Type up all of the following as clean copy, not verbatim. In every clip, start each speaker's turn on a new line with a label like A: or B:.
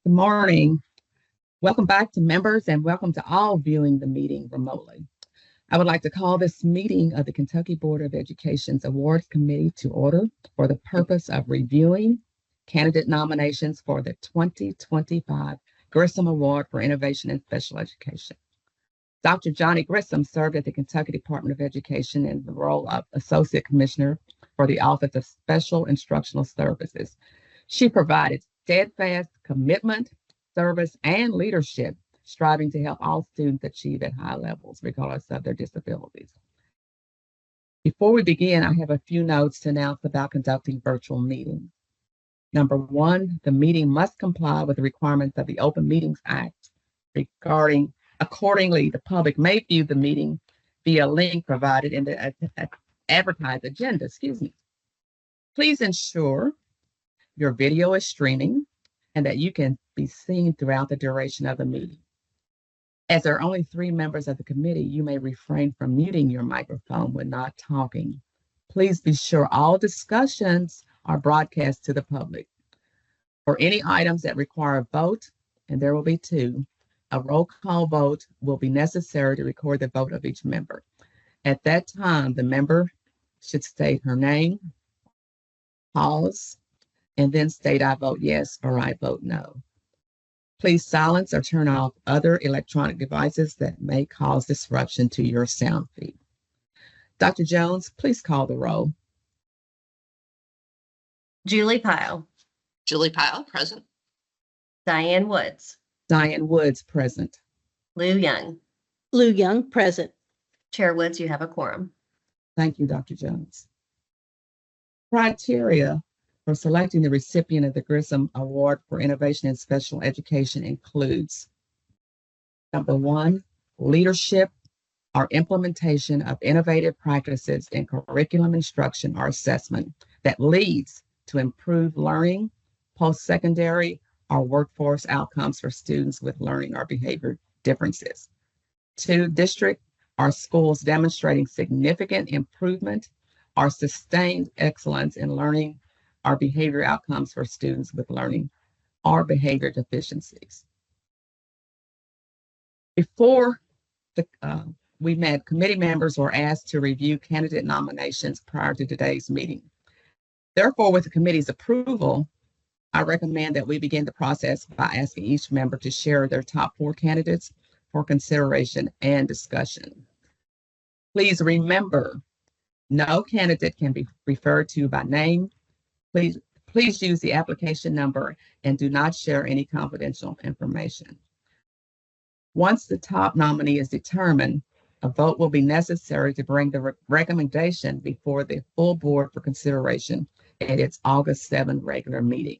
A: Good morning. Welcome back to members and welcome to all viewing the meeting remotely. I would like to call this meeting of the Kentucky Board of Education's Awards Committee to order for the purpose of reviewing candidate nominations for the 2025 Grissom Award for Innovation in Special Education. Dr. Johnny Grissom served at the Kentucky Department of Education in the role of Associate Commissioner for the Office of Special Instructional Services. She provided steadfast commitment, service, and leadership, striving to help all students achieve at high levels, regardless of their disabilities. Before we begin, I have a few notes to announce about conducting virtual meetings. Number one, the meeting must comply with the requirements of the Open Meetings Act regarding accordingly, the public may view the meeting via a link provided in the advertised agenda. Please ensure your video is streaming and that you can be seen throughout the duration of the meeting. As there are only 3 members of the committee, you may refrain from muting your microphone when not talking. Please be sure all discussions are broadcast to the public. For any items that require a vote, and there will be 2, a roll call vote will be necessary to record the vote of each member. At that time, the member should state her name, pause, and then state I vote yes or I vote no. Please silence or turn off other electronic devices that may cause disruption to your sound feed. Dr. Jones, please call the roll.
B: Julie Pyle.
C: Julie Pyle, present.
B: Diane Woods.
A: Diane Woods, present.
B: Lou Young.
D: Lou Young, present.
B: Chair Woods, you have a quorum.
A: Thank you, Dr. Jones. Criteria for selecting the recipient of the Grissom Award for Innovation in Special Education includes: number 1, leadership or implementation of innovative practices in curriculum instruction or assessment that leads to improved learning, post-secondary, or workforce outcomes for students with learning or behavior differences. 2, district or schools demonstrating significant improvement or sustained excellence in learning or behavior outcomes for students with learning or behavior deficiencies. Before we met, committee members were asked to review candidate nominations prior to today's meeting. Therefore, with the committee's approval, I recommend that we begin the process by asking each member to share their top 4 candidates for consideration and discussion. Please remember, no candidate can be referred to by name. Please use the application number and do not share any confidential information. Once the top nominee is determined, a vote will be necessary to bring the recommendation before the full board for consideration at its August 7 regular meeting.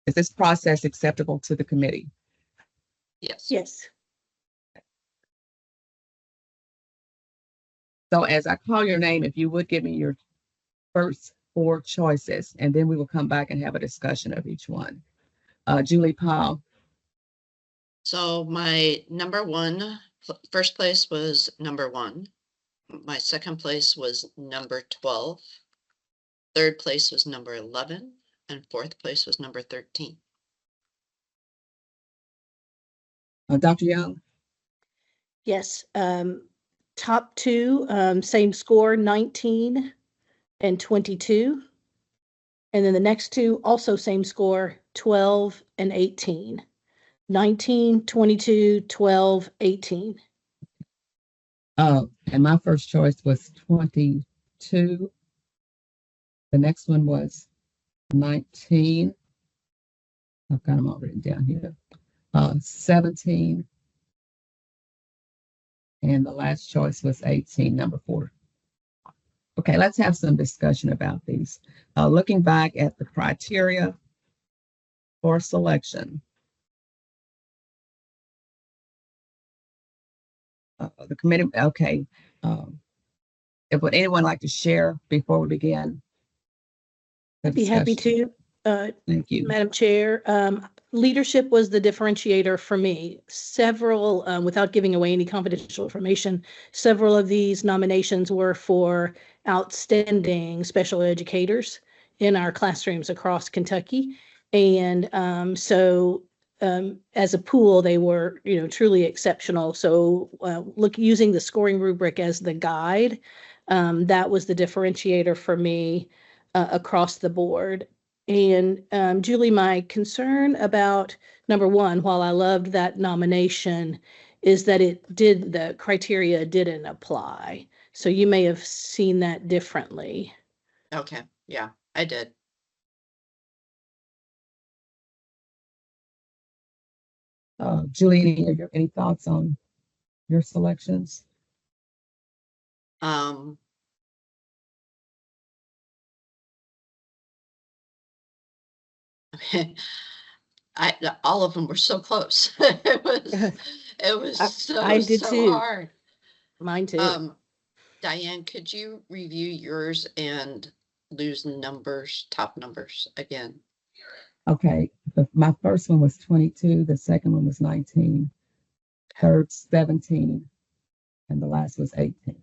A: Is this process acceptable to the committee?
C: Yes.
D: Yes.
A: So as I call your name, if you would give me your first 4 choices, and then we will come back and have a discussion of each one. Julie Powell.
C: So my first place was number 1. My second place was number 12. Third place was number 11. And 4th place was number 13.
A: Dr. Young?
D: Yes. Top 2, same score, 19 and 22. And then the next 2, also same score, 12 and 18. 19, 22, 12, 18.
A: And my first choice was 22. The next one was 19. I've got them all written down here. 17. And the last choice was 18, number 4. Okay, let's have some discussion about these. Looking back at the criteria for selection. The committee, okay. Would anyone like to share before we begin?
D: I'd be happy to.
A: Thank you.
D: Madam Chair, leadership was the differentiator for me. Several, without giving away any confidential information, several of these nominations were for outstanding special educators. in our classrooms across Kentucky. And as a pool, they were, truly exceptional. So using the scoring rubric as the guide, that was the differentiator for me across the board. And Julie, my concern about number one, while I loved that nomination, is that the criteria didn't apply. So you may have seen that differently.
C: Okay, yeah, I did.
A: Julie, any thoughts on your selections?
C: Um, all of them were so close. It was
D: I did
C: so
D: too.
C: hard.
D: Mine too.
C: Diane, could you review yours and lose numbers, top numbers again?
A: Okay, my first one was 22, the second one was 19, third 17, and the last was 18.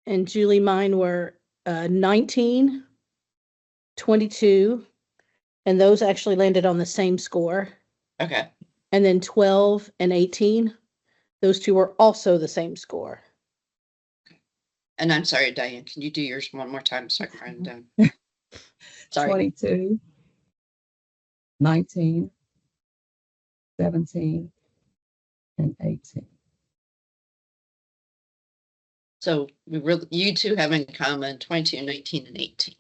D: And Julie, mine were 19, 22, and those actually landed on the same score.
C: Okay.
D: And then 12 and 18, those two were also the same score.
C: And I'm sorry, Diane, can you do yours one more time so I can write them down? Sorry.
A: 22, 19, 17, and 18.
C: So you two have in common 22, 19, and 18.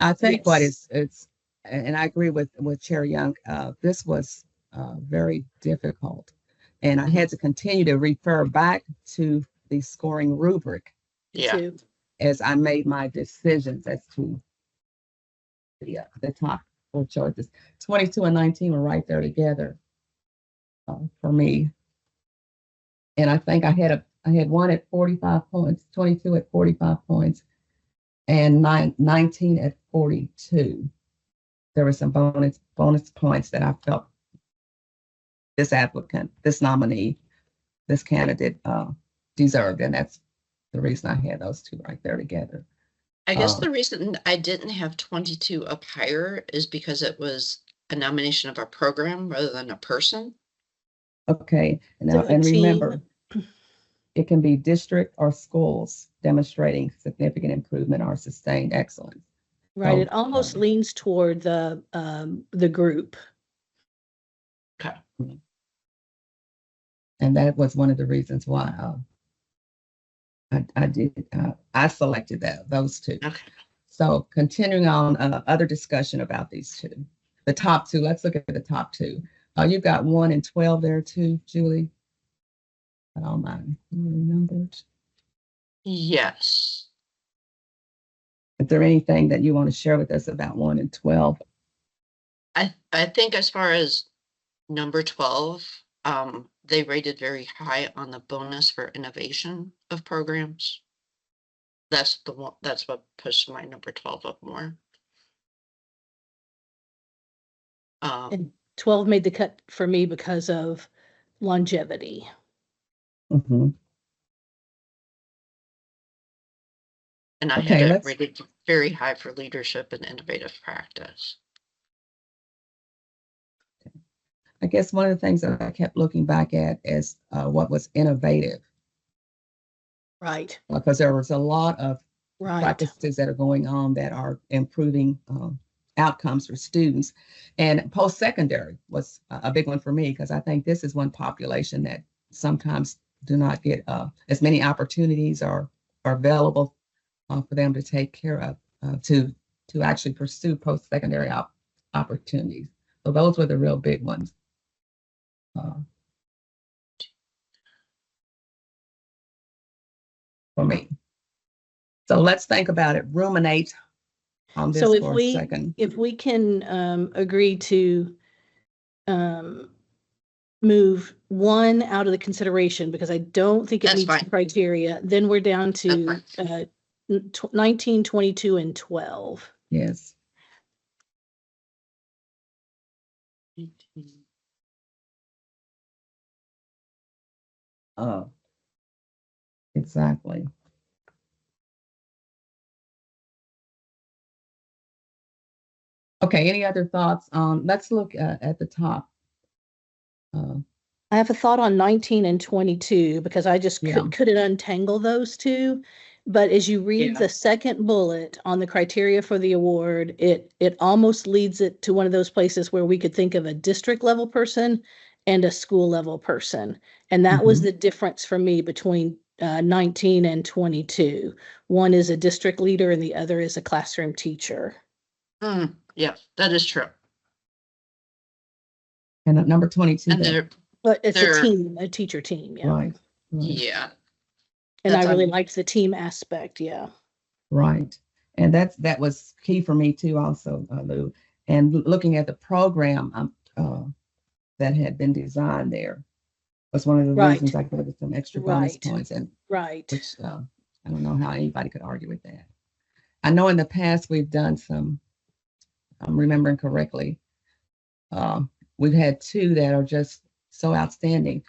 A: I think
D: Yes.
A: what it's, and I agree with Chair Young, this was very difficult. And I had to continue to refer back to the scoring rubric
C: Yeah.
D: Too.
A: as I made my decisions as to the top four choices. 22 and 19 were right there together for me. And I think I had one at 45 points, 22 at 45 points, and 19 at 42. There were some bonus points that I felt this applicant, this nominee, this candidate deserved. And that's the reason I had those two right there together.
C: I guess the reason I didn't have 22 up higher is because it was a nomination of a program rather than a person.
A: Okay. Now,
D: So a
A: and
D: team.
A: remember, it can be district or schools demonstrating significant improvement or sustained excellence.
D: Right.
A: So,
D: It almost leans toward the group.
C: Okay.
A: And that was one of the reasons why I selected those two.
C: Okay.
A: So continuing on, other discussion about these two. The top two, let's look at the top two. You've got 1 and 12 there too, Julie. I don't mind numbered.
C: Yes.
A: Is there anything that you want to share with us about 1 and 12?
C: I think as far as number 12, they rated very high on the bonus for innovation of programs. That's the one, that's what pushed my number 12 up more.
D: And 12 made the cut for me because of longevity.
A: Mm-hmm.
C: And I
A: Okay,
C: had it rated very high for leadership and innovative practice.
A: I guess one of the things that I kept looking back at is what was innovative.
D: Right.
A: Because there was a lot of
D: Right.
A: practices that are going on that are improving outcomes for students. And post-secondary was a big one for me because I think this is one population that sometimes do not get as many opportunities or are available for them to take care of, to actually pursue post-secondary opportunities. So those were the real big ones. For me. So let's think about it, ruminate on this
D: So
A: for a second.
D: if we can agree to move 1 out of the consideration because I don't think it
C: That's
D: meets the
C: fine.
D: criteria, then we're down to
C: That's
D: 19, 22, and 12.
A: Yes. Exactly. Okay, any other thoughts? Let's look at the top.
D: I have a thought on 19 and 22 because I just
A: Yeah.
D: couldn't untangle those two. But as you read
C: Yeah.
D: the second bullet on the criteria for the award, it almost leads it to one of those places where we could think of a district level person and a school level person. And that was the difference for me between 19 and 22. One is a district leader and the other is a classroom teacher.
C: Yeah, that is true.
A: And at number 22.
C: And
A: that-
C: they're,
D: But it's a
C: They're-
D: team, a teacher team, yeah.
A: right.
C: yeah,
D: And I
C: that's
D: really
C: on-
D: liked the team aspect, yeah.
A: Right. And that was key for me too, also, Lou. And looking at the program that had been designed there was one of the
D: Right.
A: reasons I gave it some extra bonus
D: Right.
A: points, and
D: Right.
A: which I don't know how anybody could argue with that. I know in the past we've done some, I'm remembering correctly, we've had two that are just so outstanding.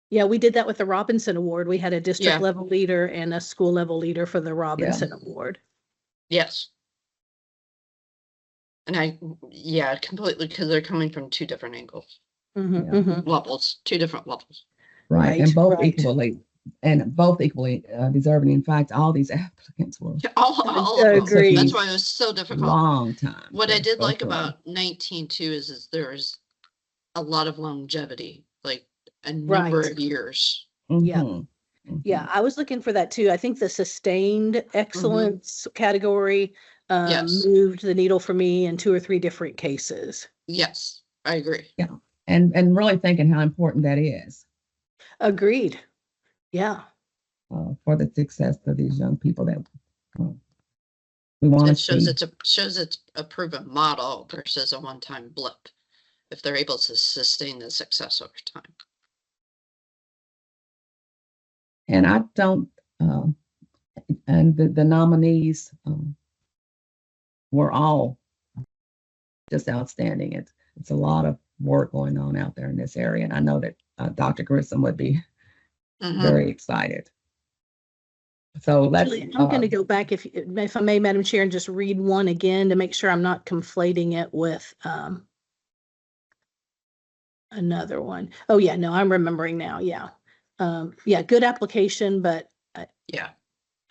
D: Yeah, we did that with the Robinson Award. We had a district
C: Yeah.
D: level leader and a school level leader for the Robinson Award.
C: yes. And yeah, completely, because they're coming from two different angles,
D: Mhm,
A: Yeah.
D: mhm.
C: levels, two different levels.
A: Right. And
D: Right,
A: both
D: right.
A: equally deserving. In fact, all these applicants were
C: All of them.
D: Agreed.
C: That's why it was so difficult.
A: long time.
C: What I
A: to
C: did
A: go
C: like
A: through.
C: about 19 too is there's a lot of longevity, like a number
D: Right.
C: of years.
D: Yeah.
A: Mhm. Mhm.
D: Yeah, I was looking for that too. I think the sustained excellence category
C: Yes.
D: moved the needle for me in 2 or 3 different cases.
C: Yes, I agree.
A: And really thinking how important that is
D: Agreed. Yeah.
A: for the success of these young people that we want to
C: It shows
A: see.
C: it's a proven model versus a one-time blip, if they're able to sustain the success over time.
A: And I don't, and the nominees were all just outstanding. It's a lot of work going on out there in this area, and I know that Dr. Grissom would be
C: Mhm.
A: very excited. So let's.
D: Julie, I'm going to go back if I may, Madam Chair, and just read one again to make sure I'm not conflating it with another one. Oh yeah, no, I'm remembering now. Yeah. Yeah, good application, but
C: Yeah,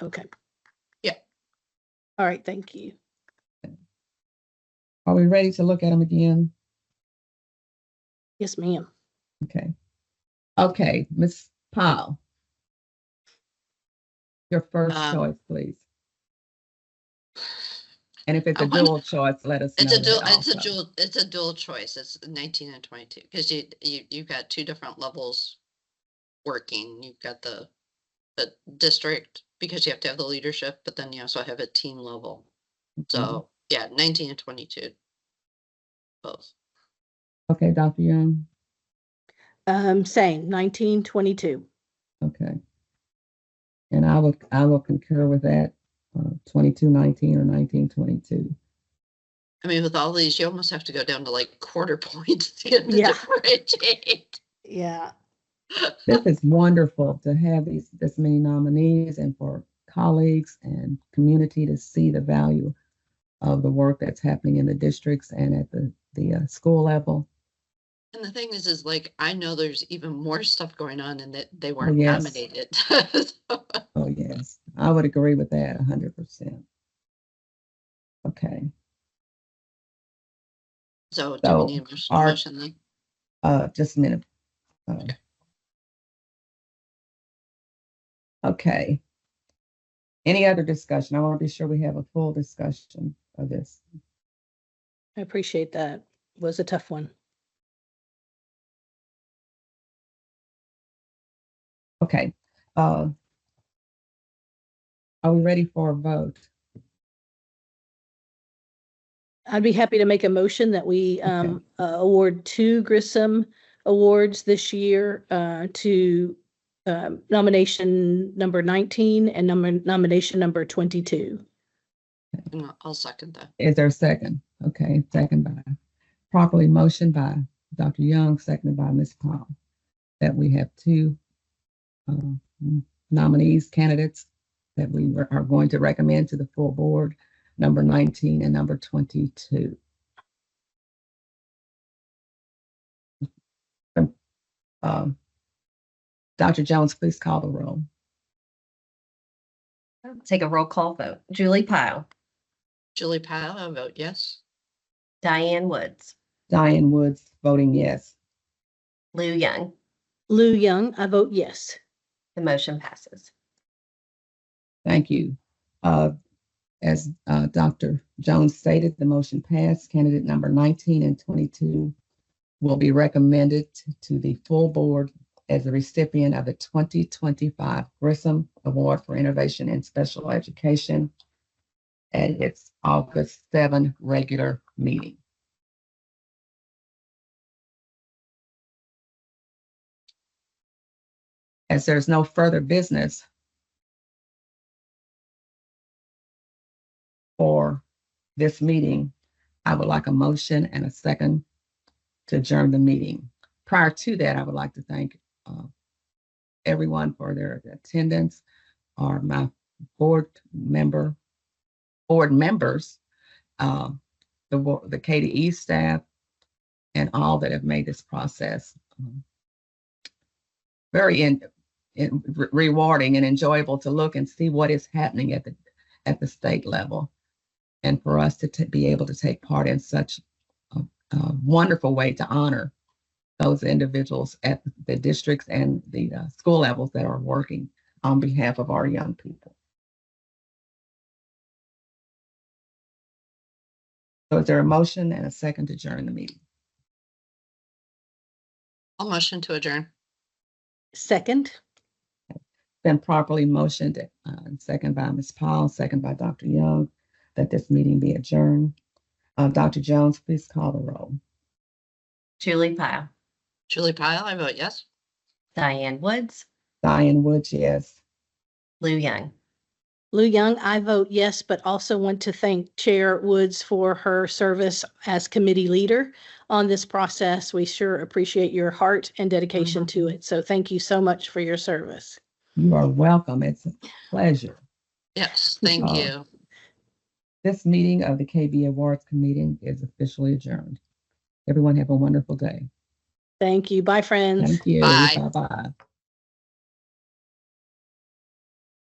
D: okay.
C: Yeah.
D: All right, thank you.
A: Are we ready to look at them again?
D: Yes, ma'am.
A: Okay. Okay, Ms. Powell. Your first choice, please. And if it's a dual choice, let us know.
C: it's a dual choice. It's 19 and 22, because you've got two different levels working. You've got the district, because you have to have the leadership, but then you also have a team level. So yeah, 19 and 22, both.
A: Okay, Dr. Young.
D: Same, 1922.
A: Okay. And I will concur with that, 2219 or 1922.
C: I mean, with all these, you almost have to go down to like quarter points to get to
D: Yeah.
C: differentiate.
D: Yeah.
A: This is wonderful to have this many nominees, and for colleagues and community to see the value of the work that's happening in the districts and at the school level.
C: And the thing is like, I know there's even more stuff going on and that they weren't
A: yes.
C: nominated.
A: Oh, yes, I would agree with that 100%. Okay.
C: So do we need a motion then?
A: Just a minute. Okay. Any other discussion? I want to be sure we have a full discussion of this.
D: I appreciate that. It was a tough one.
A: Okay. Are we ready for a vote?
D: I'd be happy to make a motion that we award 2 Grissom Awards this year to nomination number 19 and nomination number 22.
C: And I'll second that.
A: Is there a second? Okay, second by, properly motioned by Dr. Young, seconded by Ms. Powell, that we have 2 nominees, candidates that we are going to recommend to the full board number 19, and number 22. Dr. Jones, please call the roll.
B: Take a roll call vote. Julie Pyle,
C: Julie Pyle, I vote yes.
B: Diane Woods,
A: Diane Woods voting yes.
B: Lou Young.
D: Lou Young, I vote yes.
B: The motion passes.
A: Thank you. As Dr. Jones stated, the motion passed. Candidate number 19 and 22 will be recommended to the full board as a recipient of the 2025 Grissom Award for Innovation in Special Education at its August 7 regular meeting. As there's no further business for this meeting, I would like a motion and a second to adjourn the meeting. Prior to that, I would like to thank everyone for their attendance, or my board members, the KBE staff, and all that have made this process very rewarding and enjoyable to look and see what is happening at the state level, and for us to be able to take part in such a wonderful way to honor those individuals at the districts and the school levels that are working on behalf of our young people. So is there a motion and a second to adjourn the meeting?
C: I'll motion to adjourn.
D: Second.
A: Been properly motioned and second by Ms. Powell, second by Dr. Young, that this meeting be adjourned. Dr. Jones, please call the roll.
B: Julie Pyle,
C: Julie Pyle, I vote yes.
B: Diane Woods,
A: Diane Woods, yes.
B: Lou Young.
D: Lou Young, I vote yes, but also want to thank Chair Woods for her service as committee leader on this process. We sure appreciate your heart and dedication to it. So thank you so much for your service.
A: You are welcome. It's a pleasure.
C: Yes, thank you.
A: This meeting of the KBE Awards Committee is officially adjourned. Everyone have a wonderful day.
D: Thank you. Bye, friends.
A: Thank you.
C: Bye.
A: Bye-bye.